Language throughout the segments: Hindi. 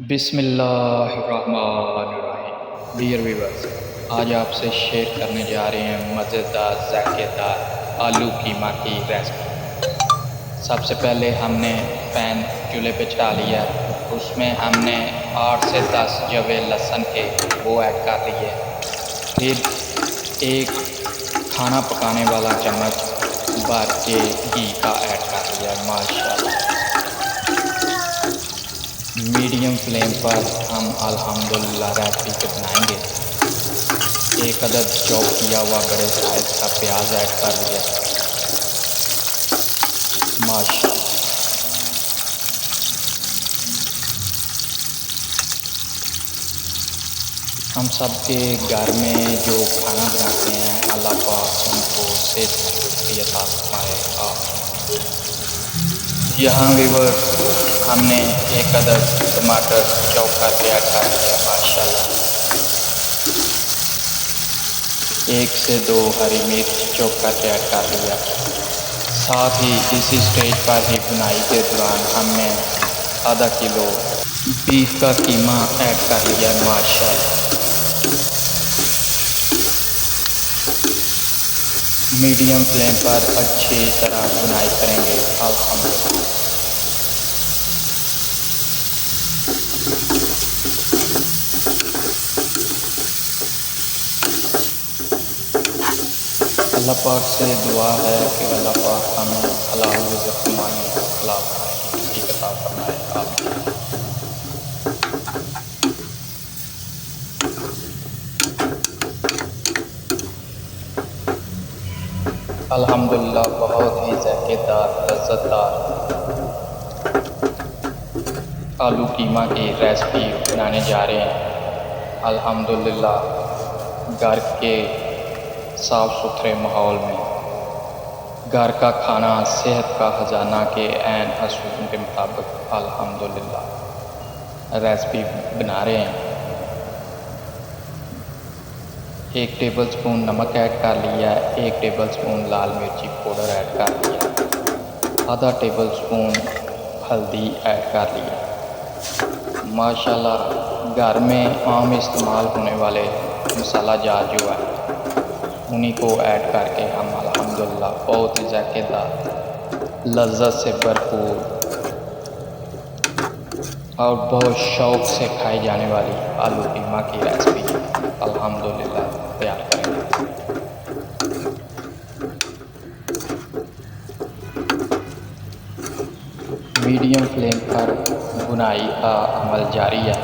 बिस्मिल्लाहिर्रहमानिर्रहीम। डियर व्यूअर्स, आज आपसे शेयर करने जा रहे हैं मज़ेदार ज़ायकेदार आलू कीमा की रेसिपी। सबसे पहले हमने पैन चूल्हे पे चढ़ा लिया, उसमें हमने 8 से 10 जवे लहसुन के वो ऐड कर लिए। फिर एक खाना पकाने वाला चम्मच भर के घी का ऐड कर लिया। माशाल्लाह, मीडियम फ्लेम पर हम अल्हम्दुलिल्लाह रेसिपी को बनाएंगे। एक अदद चॉप किया हुआ बड़े साइज का प्याज ऐड कर दिया। माशाल्लाह, हम सबके घर में जो खाना बनाते हैं अल्लाह पाक उनको सेहत तंदुरुस्ती अता फरमाए। यहाँ व्यूअर हमने एक अदद टमाटर चॉप करके ऐड कर दिया। माशाल्लाह, 1 से 2 हरी मिर्च चॉप करके ऐड कर दिया। साथ ही इसी स्टेज पर ही बुनाई के दौरान हमने आधा किलो बीफ का कीमा ऐड कर लिया। माशाल्लाह, मीडियम फ्लेम पर अच्छी तरह बुनाई करेंगे। अल्हम्दुलिल्लाह, अल्लाह पाक से दुआ है कि अल्लाह पाक हमें हलाल रिज़्क़ कमाने और हलाल खाने की तौफ़ीक़ अता फरमाए। आमीन। अल्हम्दुलिल्लाह, बहुत ही ज़ायकेदार लज़्ज़तदार आलू कीमा की रेसिपी बनाने जा रहे हैं। अल्हम्दुलिल्लाह, घर के साफ़ सुथरे माहौल में घर का खाना सेहत का ख़जाना के ऐन असूलों के मुताबिक अल्हम्दुलिल्लाह रेसिपी बना रहे हैं। 1 टेबलस्पून नमक ऐड कर लिया, 1 टेबलस्पून लाल मिर्ची पाउडर ऐड कर लिया, आधा टेबलस्पून हल्दी ऐड कर लिया। माशाल्लाह, घर में आम इस्तेमाल होने वाले मसाला जात जो है उन्हीं को ऐड करके हम अल्हम्दुलिल्लाह बहुत ही ज़ायकेदार लज़्ज़त से भरपूर और बहुत शौक़ से खाई जाने वाली आलू कीमा की रेसिपी अल्हम्दुलिल्लाह तैयार करेंगे। मीडियम फ्लेम पर बुनाई का अमल जारी है।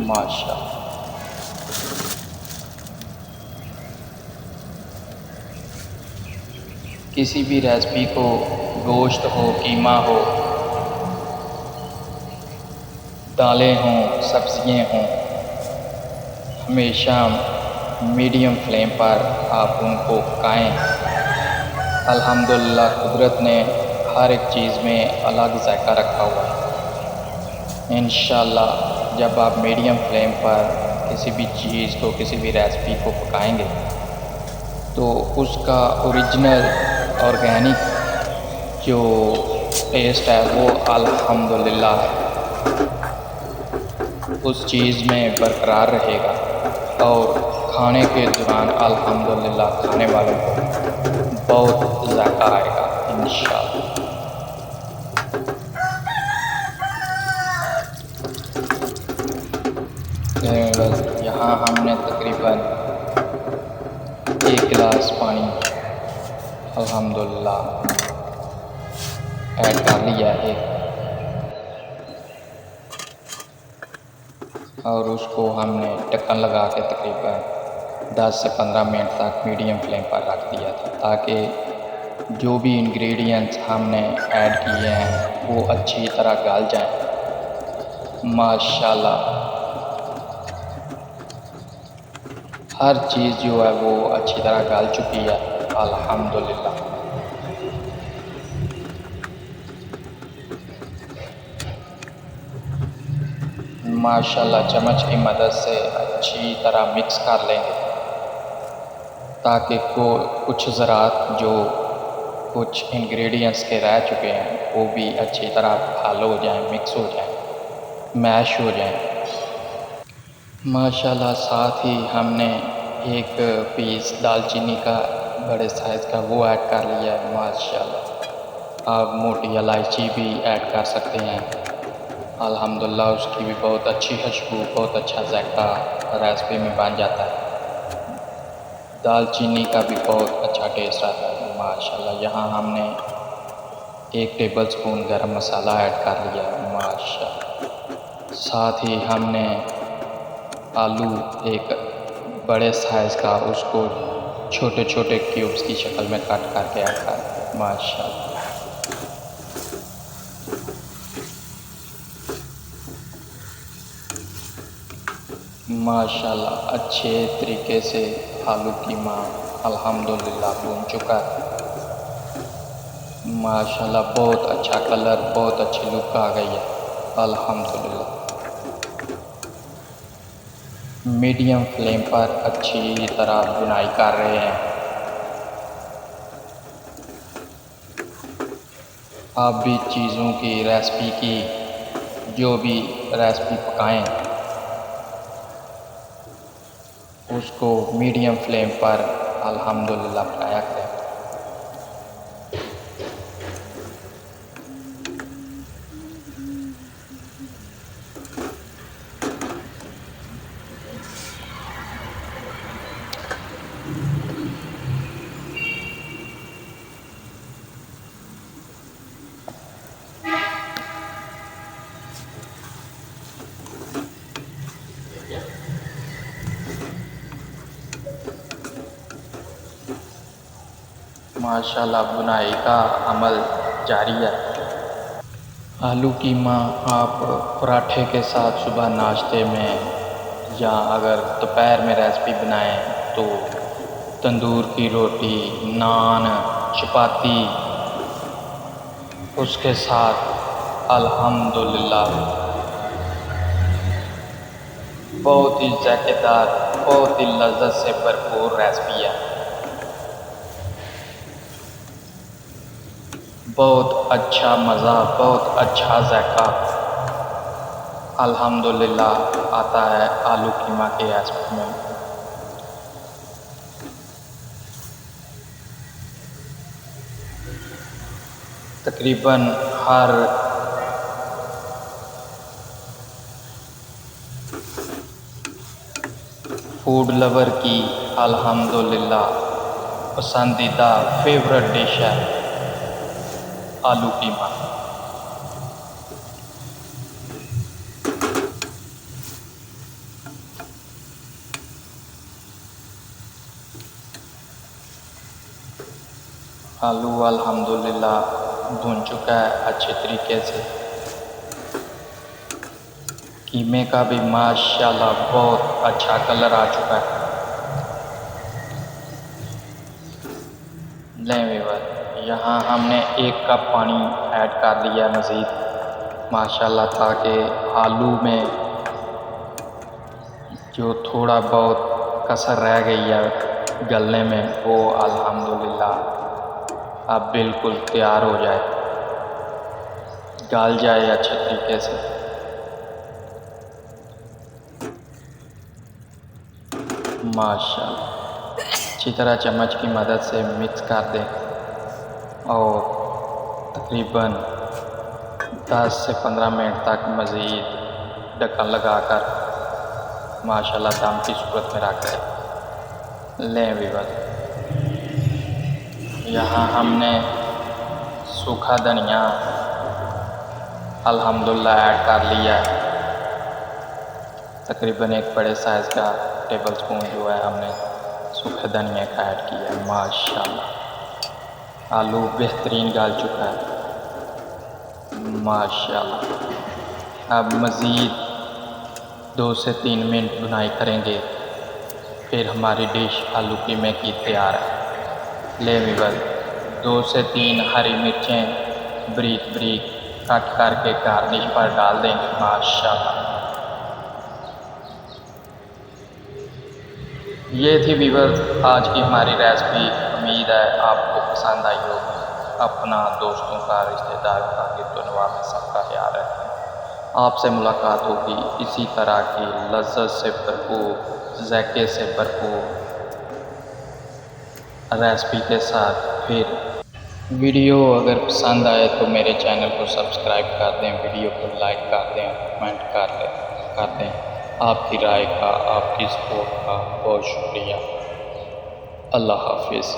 माशाल्लाह, किसी भी रेसिपी को गोश्त हो, कीमा हो, दालें हों, सब्ज़ियाँ हों, हमेशा मीडियम फ्लेम पर आप उनको पकाएँ। अल्हम्दुलिल्लाह, कुदरत ने हर एक चीज़ में अलग जायका रखा हुआ है। इंशाअल्लाह जब आप मीडियम फ्लेम पर किसी भी चीज़ को, किसी भी रेसिपी को पकाएंगे तो उसका ओरिजिनल ऑर्गेनिक जो टेस्ट है वो अल्हम्दुलिल्लाह उस चीज़ में बरकरार रहेगा और खाने के दौरान अल्हम्दुलिल्लाह खाने वालों को बहुत ज़ायका आएगा इंशाअल्लाह। यहाँ हमने तकरीबन 1 गिलास पानी अल्हम्दुलिल्लाह ऐड कर लिया है और उसको हमने ढक्कन लगा के तकरीबन 10 से 15 मिनट तक मीडियम फ्लेम पर रख दिया था, ताकि जो भी इंग्रेडिएंट्स हमने ऐड किए हैं वो अच्छी तरह गल जाएं। माशाल्लाह, हर चीज़ जो है वो अच्छी तरह गल चुकी है अल्हम्दुलिल्लाह। माशाल्लाह, चम्मच की मदद से अच्छी तरह मिक्स कर लेंगे ताकि कुछ ज़रात जो कुछ इंग्रेडिएंट्स के रह चुके हैं वो भी अच्छी तरह हल हो जाएं, मिक्स हो जाएं, मैश हो जाएं। माशाल्लाह साथ ही हमने एक पीस दालचीनी का बड़े साइज़ का वो ऐड कर लिया है। माशाल्लाह आप मोटी इलायची भी ऐड कर सकते हैं। अल्हम्दुलिल्लाह उसकी भी बहुत अच्छी खुशबू, बहुत अच्छा जायका रेसिपी में बन जाता है। दालचीनी का भी बहुत अच्छा टेस्ट आता है। माशाल्लाह यहाँ हमने 1 टेबलस्पून गरम मसाला ऐड कर लिया है। माशाल्लाह साथ ही हमने आलू एक बड़े साइज़ का उसको छोटे छोटे क्यूब्स की शक्ल में कट करके ऐड कर दिया। माशाल्लाह माशाल्लाह अच्छे तरीके से आलू कीमा अल्हम्दुलिल्लाह भून चुका है। माशाल्लाह बहुत अच्छा कलर, बहुत अच्छी लुक आ गई है अल्हम्दुलिल्लाह। मीडियम फ्लेम पर अच्छी तरह भुनाई कर रहे हैं। आप भी चीज़ों की रेसिपी की जो भी रेसिपी पकाएं उसको मीडियम फ्लेम पर अल्हम्दुलिल्लाह पकाया करें। माशाल्लाह बुनाई का अमल जारी है। आलू कीमा आप पराठे के साथ सुबह नाश्ते में या अगर दोपहर में रेसिपी बनाएं तो तंदूर की रोटी, नान, चपाती उसके साथ अल्हम्दुलिल्लाह बहुत ही जायकेदार, बहुत ही लज़्ज़त से भरपूर रेसिपी है। बहुत अच्छा मज़ा, बहुत अच्छा जायका अल्हम्दुलिल्लाह आता है आलू कीमा के रेसिपी में। तकरीबन हर फूड लवर की अल्हम्दुलिल्लाह पसंदीदा फेवरेट डिश है आलू कीमा। आलू अल्हम्दुलिल्लाह भुन चुका है अच्छे तरीके से। कीमे का भी माशाल्लाह बहुत अच्छा कलर आ चुका है। लें व्यूअर यहाँ हमने 1 कप पानी ऐड कर दिया है मज़ीद माशाल्लाह, ताकि आलू में जो थोड़ा बहुत कसर रह गई है गलने में वो अल्हम्दुलिल्लाह अब बिल्कुल तैयार हो जाए, गल जाए अच्छे तरीके से। माशाल्लाह अच्छी तरह चम्मच की मदद से मिक्स कर दें और तकरीबन 10 से 15 मिनट तक मज़ीद ढक्कन लगाकर माशाल्लाह दम की सूरत में रख दें। लें व्यूअर यहाँ हमने सूखा धनिया अल्हम्दुलिल्लाह ऐड कर लिया है। तकरीबन 1 बड़े साइज़ का टेबलस्पून जो है हमने सूखे धनिया का ऐड किया है। माशाल्लाह आलू बेहतरीन गल चुका है माशाल्लाह। अब मज़ीद 2 से 3 मिनट बुनाई करेंगे, फिर हमारी डिश आलू कीमे की तैयार है। ले व्यूअर 2 से 3 हरी मिर्चें बारीक बारीक कट करके गार्निश पर डाल देंगे। माशाल्लाह ये थी व्यूअर आज की हमारी रेसिपी। उम्मीद है आपको पसंद आई होगी। अपना, दोस्तों का, रिश्तेदारों का गिरदोनवा में सबका ख्याल रखें। आपसे मुलाकात होगी इसी तरह की लज्जत से भरपूर, ज़ायके से भरपूर रेसिपी के साथ फिर। वीडियो अगर पसंद आए तो मेरे चैनल को सब्सक्राइब कर दें, वीडियो को लाइक कर दें, कमेंट कर दें। आपकी राय का, आपकी सपोर्ट का बहुत शुक्रिया। अल्लाह हाफिज़।